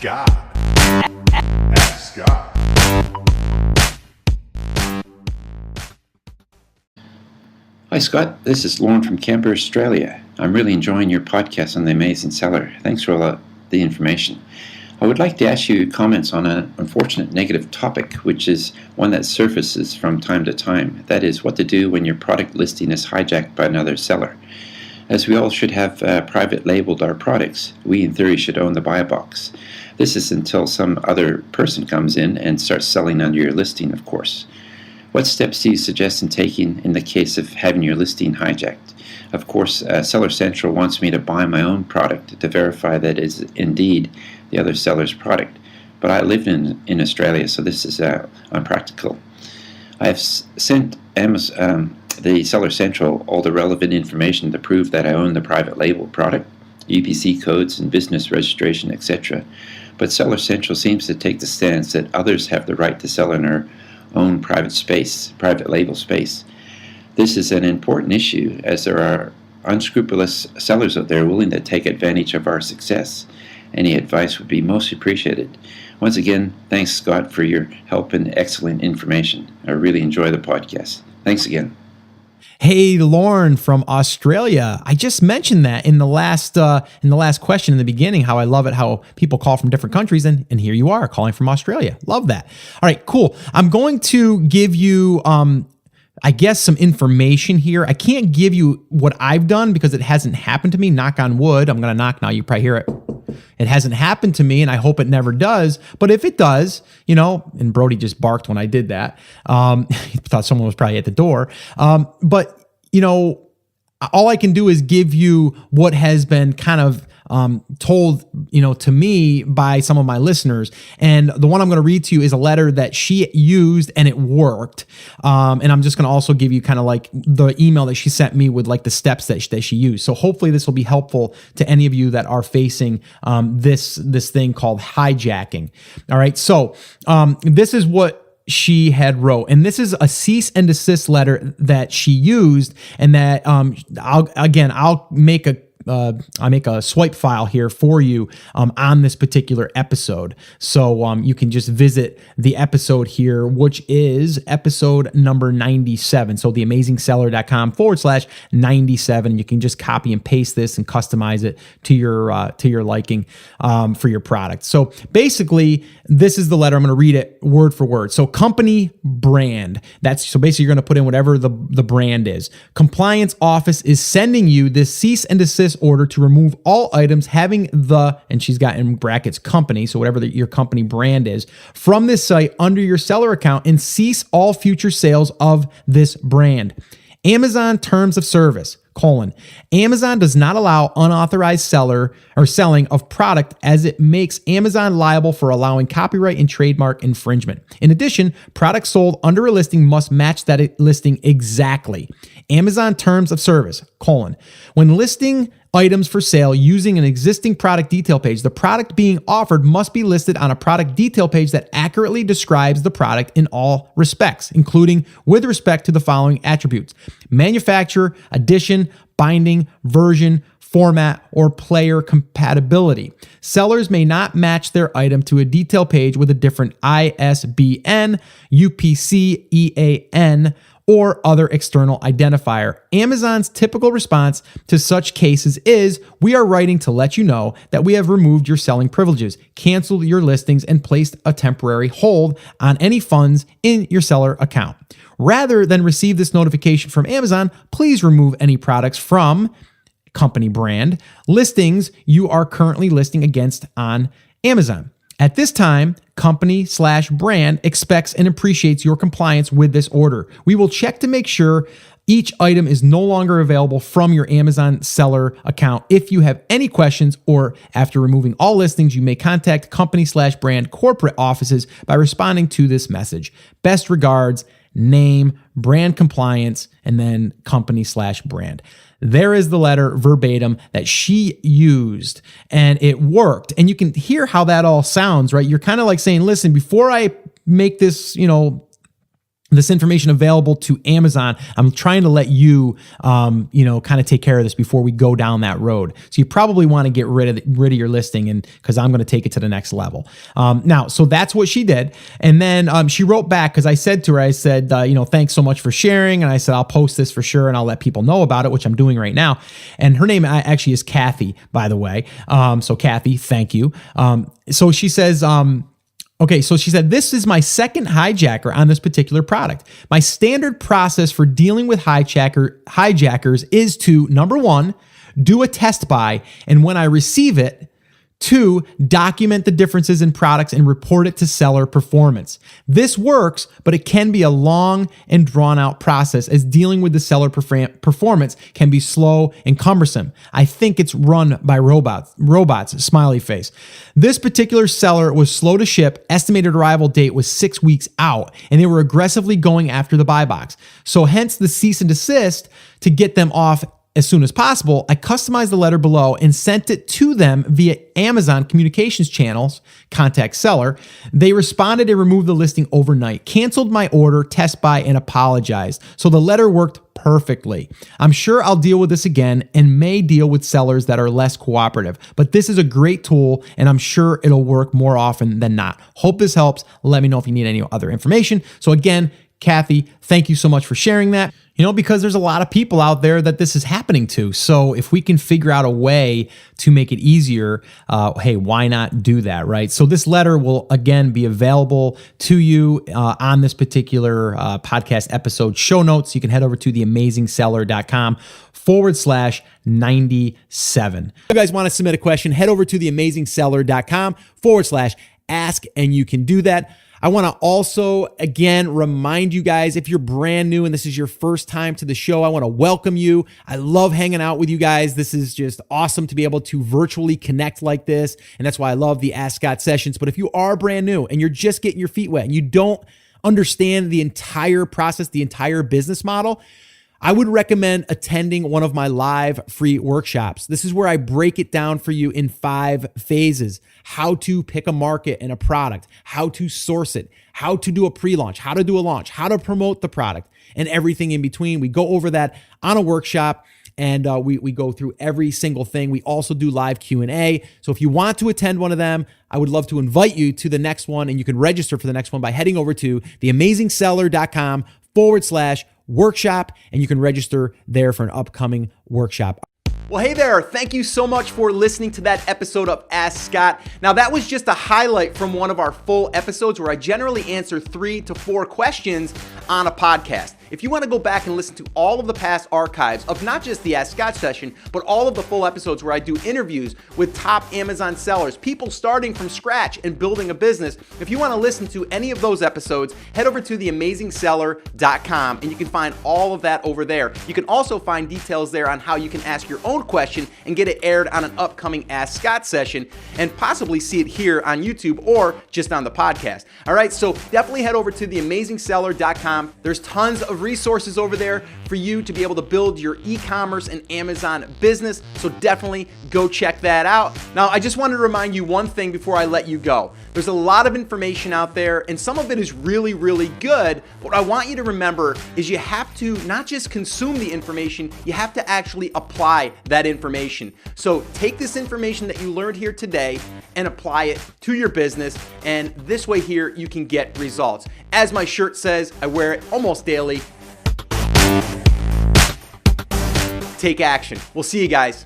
God. Ask God. Hi Scott, this is Lauren from Canberra, Australia. I'm really enjoying your podcast on the Amazing Seller. Thanks for all the information. I would like to ask you comments on an unfortunate negative topic, which is one that surfaces from time to time. That is, what to do when your product listing is hijacked by another seller. As we all should have private labeled our products, we in theory should own the buy box. This is until some other person comes in and starts selling under your listing, of course. What steps do you suggest in taking in the case of having your listing hijacked? Of course, Seller Central wants me to buy my own product to verify that it is indeed the other seller's product. But I live in Australia, so this is unpractical. I have sent the Seller Central all the relevant information to prove that I own the private label product, UPC codes and business registration, etc. But Seller Central seems to take the stance that others have the right to sell in their own private label space. This is an important issue, as there are unscrupulous sellers out there willing to take advantage of our success. Any advice would be most appreciated. Once again, thanks Scott for your help and excellent information. I really enjoy the podcast. Thanks again. Hey, Lauren from Australia. I just mentioned that in the last question in the beginning, how I love it, how people call from different countries, and here you are calling from Australia. Love that. All right, cool. I'm going to give you, I guess, some information here. I can't give you what I've done because it hasn't happened to me. Knock on wood. I'm going to knock now. You probably hear it. It hasn't happened to me, and I hope it never does. But if it does, and Brody just barked when I did that. He thought someone was probably at the door. But all I can do is give you what has been kind of told, to me by some of my listeners. And the one I'm going to read to you is a letter that she used and it worked. And I'm just going to also give you kind of like the email that she sent me with like the steps that she used. So hopefully this will be helpful to any of you that are facing this thing called hijacking. All right. So this is what she had wrote, and this is a cease and desist letter that she used, and that I'll make a swipe file here for you on this particular episode. So you can just visit the episode here, which is episode number 97. So theamazingseller.com/97. You can just copy and paste this and customize it to your liking for your product. So basically, this is the letter. I'm going to read it word for word. So company brand. So basically you're going to put in whatever the brand is. Compliance office is sending you this cease and desist order to remove all items having and she's got in brackets company, so whatever your company brand is, from this site under your seller account, and cease all future sales of this brand. Amazon terms of service, Amazon does not allow unauthorized seller or selling of product, as it makes Amazon liable for allowing copyright and trademark infringement. In addition, products sold under a listing must match that listing exactly. Amazon terms of service, when listing items for sale using an existing product detail page, the product being offered must be listed on a product detail page that accurately describes the product in all respects, including with respect to the following attributes: manufacturer, edition, binding, version, format, or player compatibility. Sellers may not match their item to a detail page with a different ISBN, UPC, EAN, or other external identifier. Amazon's typical response to such cases is, "We are writing to let you know that we have removed your selling privileges, canceled your listings, and placed a temporary hold on any funds in your seller account. Rather than receive this notification from Amazon, please remove any products from company brand listings you are currently listing against on Amazon. At this time, company/brand expects and appreciates your compliance with this order. We will check to make sure each item is no longer available from your Amazon seller account. If you have any questions, or after removing all listings, you may contact company/brand corporate offices by responding to this message. Best regards, name, brand compliance, and then company/brand." There is the letter verbatim that she used, and it worked. And you can hear how that all sounds, right? You're kind of like saying, listen, before I make this, this information available to Amazon. I'm trying to let you, kind of take care of this before we go down that road. So you probably want to get rid of your listing, and because I'm going to take it to the next level. Now, so that's what she did. And then she wrote back, because I said to her, thanks so much for sharing. And I said, I'll post this for sure, and I'll let people know about it, which I'm doing right now. And her name actually is Kathy, by the way. So Kathy, thank you. So she says, okay, so she said, this is my second hijacker on this particular product. My standard process for dealing with hijackers is to, number one, do a test buy, and when I receive it, 2, document the differences in products and report it to seller performance. This works, but it can be a long and drawn out process, as dealing with the seller performance can be slow and cumbersome. I think it's run by robots, smiley face. This particular seller was slow to ship. Estimated arrival date was 6 weeks out, and they were aggressively going after the buy box. So hence the cease and desist to get them off as soon as possible. I customized the letter below and sent it to them via Amazon communications channels, contact seller. They responded and removed the listing overnight, canceled my order, test buy, and apologized. So the letter worked perfectly. I'm sure I'll deal with this again and may deal with sellers that are less cooperative, but this is a great tool and I'm sure it'll work more often than not. Hope this helps. Let me know if you need any other information. So again, Kathy, thank you so much for sharing that. Because there's a lot of people out there that this is happening to. So if we can figure out a way to make it easier, hey, why not do that, right? So this letter will, again, be available to you on this particular podcast episode show notes. You can head over to theamazingseller.com/97. If you guys want to submit a question, head over to theamazingseller.com/ask, and you can do that. I want to also, again, remind you guys, if you're brand new and this is your first time to the show, I want to welcome you. I love hanging out with you guys. This is just awesome to be able to virtually connect like this. And that's why I love the Ask Scott sessions. But if you are brand new and you're just getting your feet wet and you don't understand the entire process, the entire business model, I would recommend attending one of my live free workshops. This is where I break it down for you in 5 phases: how to pick a market and a product, how to source it, how to do a pre-launch, how to do a launch, how to promote the product, and everything in between. We go over that on a workshop, and we go through every single thing. We also do live Q&A. So if you want to attend one of them, I would love to invite you to the next one, and you can register for the next one by heading over to theamazingseller.com/workshop, and you can register there for an upcoming workshop. Well, hey there. Thank you so much for listening to that episode of Ask Scott. Now, that was just a highlight from one of our full episodes where I generally answer 3 to 4 questions on a podcast. If you want to go back and listen to all of the past archives of not just the Ask Scott session, but all of the full episodes where I do interviews with top Amazon sellers, people starting from scratch and building a business, if you want to listen to any of those episodes, head over to theamazingseller.com and you can find all of that over there. You can also find details there on how you can ask your own question and get it aired on an upcoming Ask Scott session and possibly see it here on YouTube or just on the podcast. All right, so definitely head over to theamazingseller.com. There's tons of resources over there for you to be able to build your e-commerce and Amazon business. So definitely go check that out. Now, I just wanted to remind you one thing before I let you go. There's a lot of information out there and some of it is really, really good. What I want you to remember is you have to not just consume the information, you have to actually apply that information. So take this information that you learned here today and apply it to your business. And this way here, you can get results. As my shirt says, I wear it almost daily. Take action. We'll see you guys.